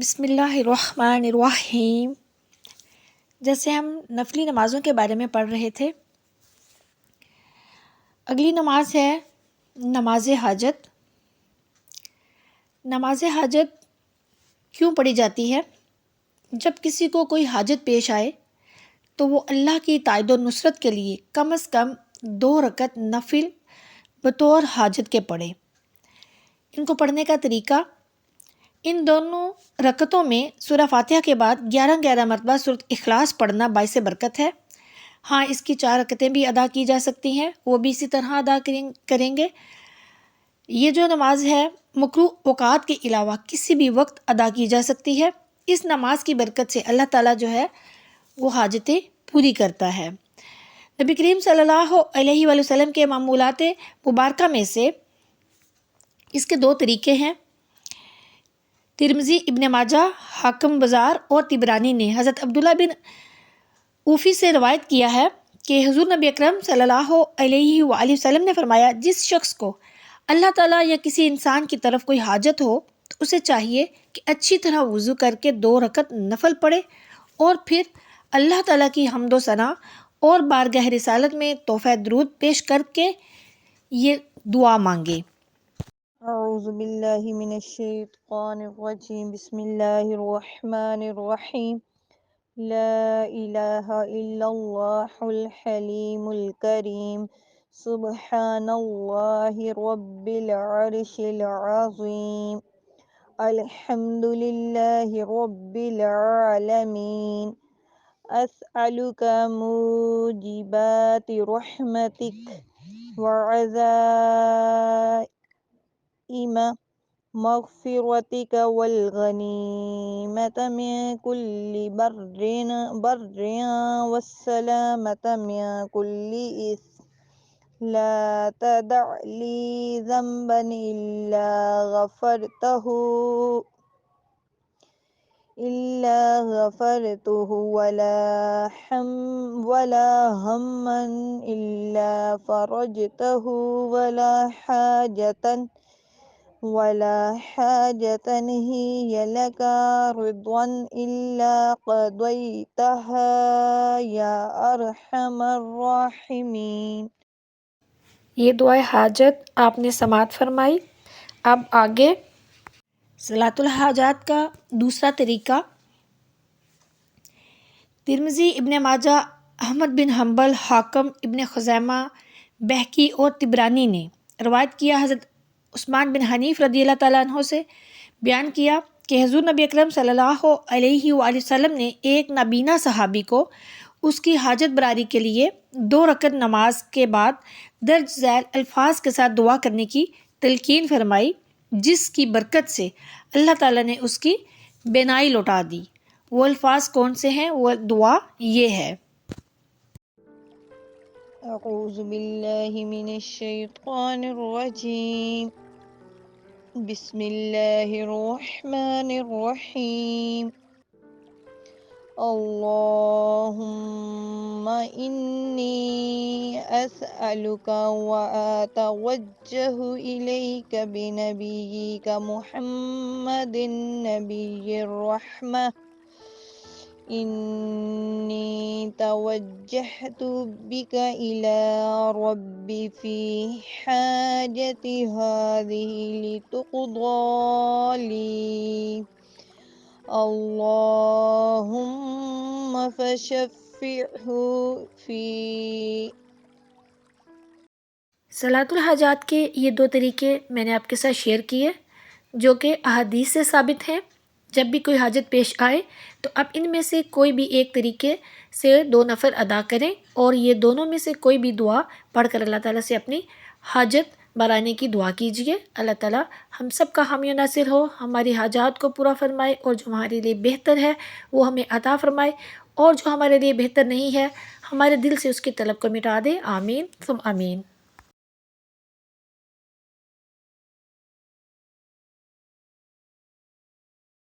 بسم اللہ الرحمن الرحیم۔ جیسے ہم نفلی نمازوں کے بارے میں پڑھ رہے تھے، اگلی نماز ہے نماز حاجت۔ نماز حاجت کیوں پڑھی جاتی ہے؟ جب کسی کو کوئی حاجت پیش آئے تو وہ اللہ کی تائید و نصرت کے لیے کم از کم 2 رکعت نفل بطور حاجت کے پڑھے۔ ان کو پڑھنے کا طریقہ، ان دونوں رکعتوں میں سورہ فاتحہ کے بعد 11 مرتبہ سورۃ اخلاص پڑھنا باعث برکت ہے۔ ہاں، اس کی 4 رکعتیں بھی ادا کی جا سکتی ہیں، وہ بھی اسی طرح ادا کریں گے۔ یہ جو نماز ہے مکروہ اوقات کے علاوہ کسی بھی وقت ادا کی جا سکتی ہے۔ اس نماز کی برکت سے اللہ تعالیٰ جو ہے وہ حاجتیں پوری کرتا ہے۔ نبی کریم صلی اللہ علیہ وآلہ وسلم کے معمولات مبارکہ میں سے اس کے 2 طریقے ہیں۔ ترمذی، ابن ماجہ، حاکم بازار اور طبرانی نے حضرت عبداللہ بن اوفی سے روایت کیا ہے کہ حضور نبی اکرم صلی اللہ علیہ وآلہ وسلم نے فرمایا، جس شخص کو اللہ تعالیٰ یا کسی انسان کی طرف کوئی حاجت ہو تو اسے چاہیے کہ اچھی طرح وضو کر کے 2 رکعت نفل پڑھے اور پھر اللہ تعالیٰ کی حمد و ثنا اور بارگاہ رسالت میں تحفہ درود پیش کر کے یہ دعا مانگے۔ اعوذ باللہ من الشیطان الرجیم، بسم اللہ الرحمن الرحیم۔ لا الہ الا اللہ الحلیم الکریم، سبحان اللہ رب العرش العظیم، الحمد للہ رب العالمین، اسألک موجبات رحمتک وعزائم مغفرتك والغنیمة من كل بر والسلامة من كل إثم، لا تدع لي ذنبا إلا غفرته ولا هما إلا فرجته ولا حاجة هي لك رضا إلا قضيتها يا أرحم الراحمين۔ یہ دعائے حاجت آپ نے سماعت فرمائی۔ اب آگے صلاۃ الحاجات کا دوسرا طریقہ۔ ترمذی، ابن ماجہ، احمد بن حنبل، حاکم، ابن خزیمہ، بہقی اور طبرانی نے روایت کیا، حضرت عثمان بن حنیف رضی اللہ تعالیٰ عنہ سے بیان کیا کہ حضور نبی اکرم صلی اللہ علیہ وآلہ وسلم نے ایک نابینا صحابی کو اس کی حاجت براری کے لیے 2 رکعت نماز کے بعد درج ذیل الفاظ کے ساتھ دعا کرنے کی تلقین فرمائی، جس کی برکت سے اللہ تعالیٰ نے اس کی بینائی لوٹا دی۔ وہ الفاظ کون سے ہیں؟ وہ دعا یہ ہے: اعوذ باللہ من الشیطان الرجیم، بسم اللہ الرحمن الرحیم، اللہم انی اسألک واتوجہ الیک بنبیک محمد نبی الرحمہ، انی توجہت بک الی ربی فی حاجتی ہذہ لتقضی لی، اللہم فشفعہ فی۔ صلاۃ الحاجات کے یہ 2 طریقے میں نے آپ کے ساتھ شیئر کیے جو کہ احادیث سے ثابت ہیں۔ جب بھی کوئی حاجت پیش آئے تو آپ ان میں سے کوئی بھی ایک طریقے سے 2 نفل ادا کریں اور یہ دونوں میں سے کوئی بھی دعا پڑھ کر اللہ تعالیٰ سے اپنی حاجت برانے کی دعا کیجیے۔ اللہ تعالیٰ ہم سب کا حامی و ناصر ہو، ہماری حاجات کو پورا فرمائے اور جو ہمارے لیے بہتر ہے وہ ہمیں عطا فرمائے، اور جو ہمارے لیے بہتر نہیں ہے ہمارے دل سے اس کی طلب کو مٹا دے۔ آمین ثم آمین۔